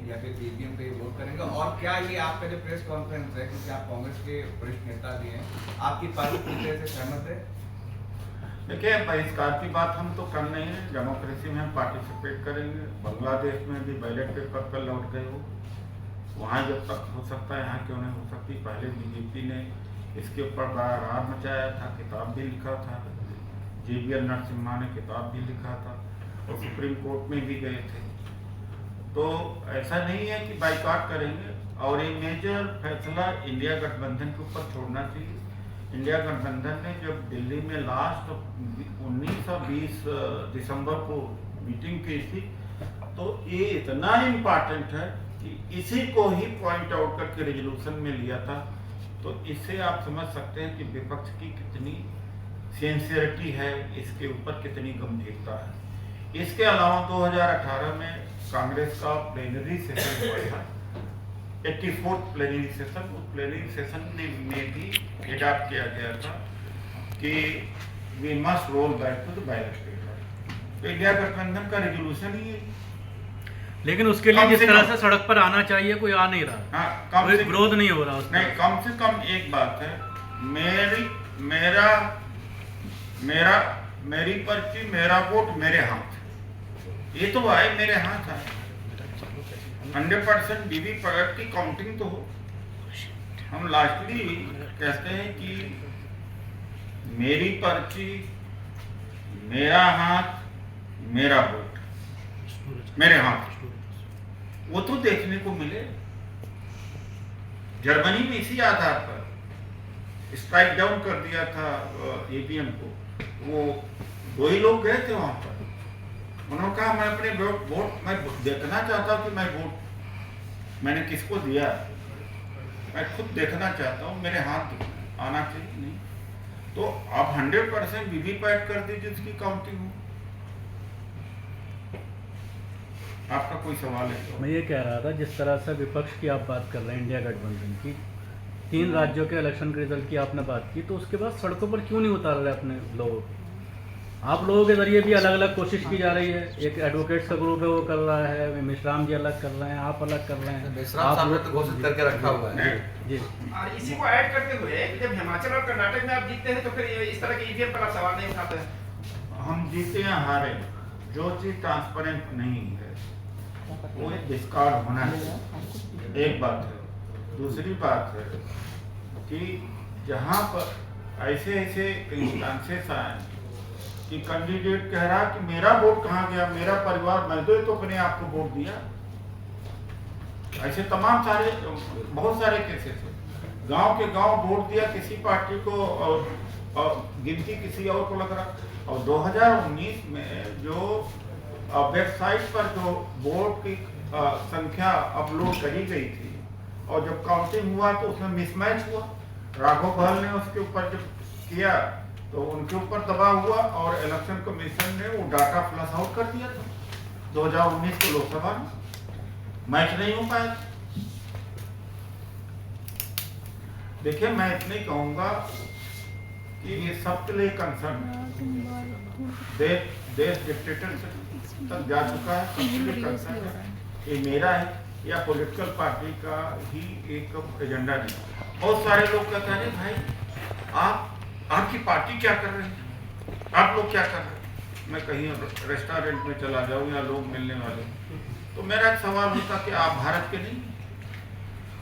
या फिर ईवीएम पे वोट करेंगे? और क्या ये आपका जो प्रेस कॉन्फ्रेंस है, क्योंकि आप कांग्रेस के वरिष्ठ नेता भी हैं, आपकी पार्टी पूरी तरह से सहमत है? देखिए, बहिष्कार की बात हम तो कर नहीं है, डेमोक्रेसी में हम पार्टिसिपेट करेंगे। बांग्लादेश में भी बैलेट पेपर पर लौट गए हो, वहाँ जब तक हो सकता है यहाँ क्यों नहीं हो सकती। पहले बीजेपी ने इसके ऊपर बड़ा रार मचाया था, किताब भी लिखा था, JBL नरसिम्हा ने किताब भी लिखा था और सुप्रीम कोर्ट में भी गए थे। तो ऐसा नहीं है कि बाइकआउट करेंगे, और ये मेजर फैसला इंडिया गठबंधन के ऊपर छोड़ना चाहिए। इंडिया गठबंधन ने जब दिल्ली में लास्ट 19 और 20 दिसंबर को मीटिंग की थी, तो ये इतना इम्पॉर्टेंट है कि इसी को ही पॉइंट आउट करके रेजोल्यूशन में लिया था। तो इससे आप समझ सकते हैं कि विपक्ष की कितनी सिंसियरिटी है, इसके ऊपर कितनी गंभीरता है। इसके अलावा 2018 में कांग्रेस का प्लेनरी सेशन हुआ था, 84th प्लेनरी सेशन। उस प्लेनरी सेशन में भी एडॉप्ट किया गया था कि we must roll back to the ballot paper. तो इंडिया गठबंधन का रेजोल्यूशन ही है। लेकिन उसके लिए जिस तरह से सड़क पर आना चाहिए कोई आ नहीं रहा। हाँ, कोई विरोध नहीं हो रहा उसमें। नहीं, कम से कम एक बात है, मेरी पर्ची मेरा वोट मेरे हाथ, ये तो आए मेरे हाथ आए। 100% वीवीपैट की काउंटिंग तो हो। हम लास्टली कहते हैं कि मेरी पर्ची मेरा हाथ मेरा वोट मेरे हाथ, वो तो देखने को मिले। जर्मनी में इसी आधार पर स्ट्राइक डाउन कर दिया था ईवीएम को। वो 2 ही लोग गए थे वहां पर, उन्होंने कहा मैं अपने वोट मैं देखना चाहता हूं कि मैं वोट मैंने किसको दिया, मैं खुद देखना चाहता हूं, मेरे हाथ आना चाहिए। नहीं तो आप 100% वीवीपैट कर दीजिए, उसकी काउंटिंग हो। आपका कोई सवाल है तो? मैं ये कह रहा था, जिस तरह से विपक्ष की आप बात कर रहे हैं, इंडिया गठबंधन की 3 राज्यों के इलेक्शन के रिजल्ट की आपने बात की, तो उसके बाद सड़कों पर क्यों नहीं उतार रहे अपने लोगों को? आप लोगों के जरिए भी अलग अलग कोशिश की जा रही है। एक एडवोकेट्स का ग्रुप है वो कर रहा है, मिश्राम जी अलग कर रहे हैं, आप अलग कर रहे हैं। मिश्राम साहब ने तो घोषित करके रखा हुआ है जी। और इसी को ऐड करते हुए जब हिमाचल और कर्नाटक में आप जीतते हैं तो फिर इस तरह के ईवीएम पर आप सवाल नहीं उठाते हैं। हम जीते या हारे, जो चीज ट्रांसपेरेंट नहीं है वो डिस्कार्ड होना चाहिए। एक बात है। दूसरी बात है कि जहां पर ऐसे इंस्टांसेस आए कि कैंडिडेट कह रहा कि मेरा वोट कहाँ गया, मेरा परिवार, मैं तो अपने आप को वोट दिया। ऐसे तमाम सारे बहुत सारे केसेस है। गांव के गांव वोट दिया किसी पार्टी को और गिनती किसी और को लग रहा। और 2019 में जो वेबसाइट पर जो वोट की संख्या अपलोड करी गई थी और जब काउंटिंग हुआ तो उसमें मिसमैच हुआ। राघव बहल ने उसके ऊपर जब किया तो उनके ऊपर दबाव हुआ और इलेक्शन कमीशन ने वो डाटा फ्लश आउट कर दिया था 2019 के लोकसभा में, मैच नहीं हो पाया। देखिए, मैं इतना ही कहूंगा कि ये सबके लिए कंसर्न है। देश डिक्टेटरशिप तक जा चुका है, सबके लिए कंसर्न है। ये मेरा है या पॉलिटिकल पार्टी का ही एक एजेंडा नहीं। बहुत सारे लोग कहते हैं भाई आपकी पार्टी क्या कर रही है, आप लोग क्या कर रहे हैं। मैं कहीं रेस्टोरेंट में चला जाऊं या लोग मिलने वाले, तो मेरा एक सवाल होता कि आप भारत के नहीं,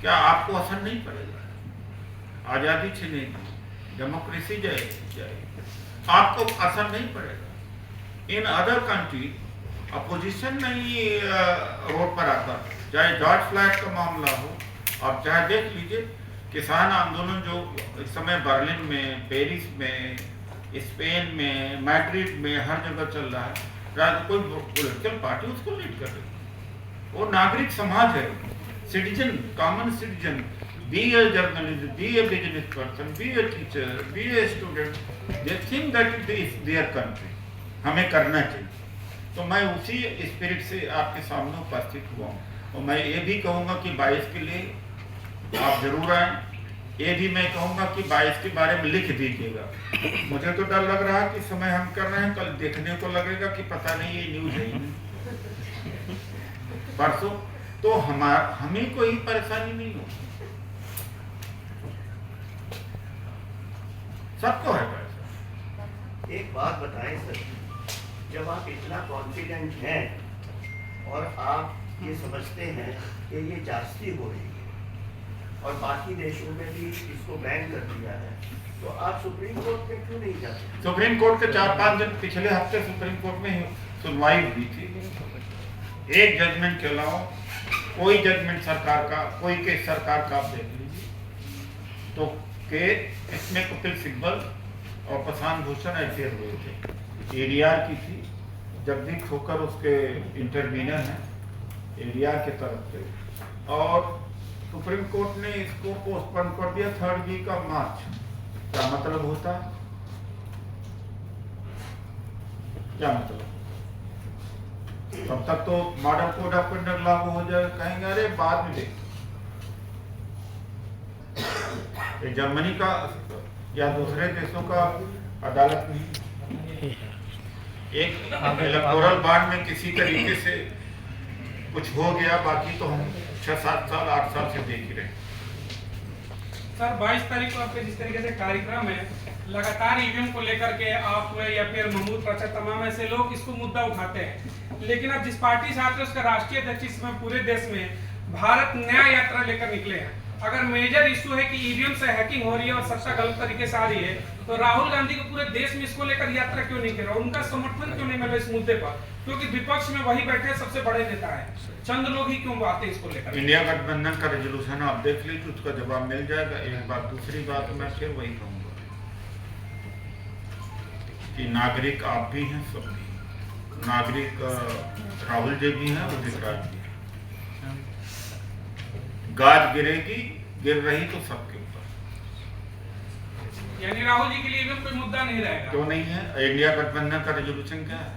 क्या आपको असर नहीं पड़ेगा? आज़ादी छिनेगी, डेमोक्रेसी जाएगी, आपको असर नहीं पड़ेगा। इन अदर कंट्री अपोजिशन नहीं रोड पर आता, चाहे जॉर्ज फ्लॉयड का मामला हो, आप चाहे देख लीजिए किसान आंदोलन जो इस समय बर्लिन में, पेरिस में, स्पेन में, मैड्रिड में हर जगह चल रहा है। कोई पॉलिटिकल पार्टी उसको लीड कर रही है। वो नागरिक समाज है, citizen, common citizen, be a journalist, be a business person, be a teacher, be a student, they think that it is their country, हमें करना चाहिए। तो मैं उसी स्पिरिट से आपके सामने उपस्थित हुआ हूँ। और मैं ये भी कहूँगा कि 22 के लिए आप जरूर आए। ये भी मैं कहूँगा कि 22 के बारे में लिख दीजिएगा। मुझे तो डर लग रहा है कि समय हम कर रहे हैं, कल देखने को लगेगा कि पता नहीं ये न्यूज है परसों। तो हमें कोई परेशानी नहीं हो, सबको है परेशानी। एक बात बताएं सर, जब आप इतना कॉन्फिडेंट हैं और आप ये समझते हैं कि ये जास्ती हो रही है और बाकी देशों में भी इसको बैन कर दिया है, तो आप सुप्रीम कोर्ट में क्यों नहीं जाते? सुप्रीम कोर्ट के 4-5 दिन पिछले हफ्ते सुप्रीम कोर्ट में सुनवाई हुई थी। एक जजमेंट के अलावा कोई जजमेंट सरकार का, कोई केस सरकार का आप देख लीजिए तो केस इसमें कपिल सिब्बल और प्रशांत भूषण ऐसे हुए थे। एडीआर की थी, जगदीप ठोकर उसके इंटरवीनर हैं एडीआर की तरफ से, और सुप्रीम कोर्ट ने इसको पोस्टपोन कर दिया 3 वीक ऑफ मार्च। क्या मतलब होता है? क्या मतलब? तब तक तो मॉडल कोड ऑफ कंडक्ट लागू हो जाए, कहेंगे अरे बाद में देख। जर्मनी का या दूसरे देशों का अदालत नहीं, एक इलेक्टोरल बॉन्ड में किसी तरीके से कुछ हो गया, बाकी तो हम 6-7 साल 8 साल से देख ही रहे। सर 22 तारीख को आपके जिस तरीके से कार्यक्रम है, लगातार ईवीएम को लेकर के आप या फिर महमूद प्रचार तमाम ऐसे लोग इसको मुद्दा उठाते हैं, लेकिन अब जिस पार्टी से आते हैं उसका राष्ट्रीय अध्यक्ष इस समय पूरे देश में भारत न्याय यात्रा लेकर निकले हैं। अगर मेजर इशू है कि ईवीएम से हैकिंग हो रही है और सत्ता गलत तरीके से आ रही है, तो राहुल गांधी को पूरे देश में इसको लेकर यात्रा क्यों नहीं कर रहा, उनका समर्थन क्यों नहीं मिल रहा इस मुद्दे पर? क्योंकि विपक्ष में वही बैठे सबसे बड़े नेता है, चंद लोग ही क्यों आते हैं इसको लेकर? इंडिया गठबंधन का रेजोल्यूशन आप देख लीजिए, उसका जवाब मिल जाएगा। एक बात, दूसरी बात मैं फिर वही कहूँगा कि नागरिक आप भी हैं, सब भी नागरिक, राहुल जी भी हैं, उदित राज भी हैं। गाज गिरेगी, गिर रही तो सबके ऊपर। यानी राहुल जी के लिए भी कोई मुद्दा नहीं रहेगा? क्यों नहीं है? इंडिया गठबंधन का रेजोल्यूशन क्या है?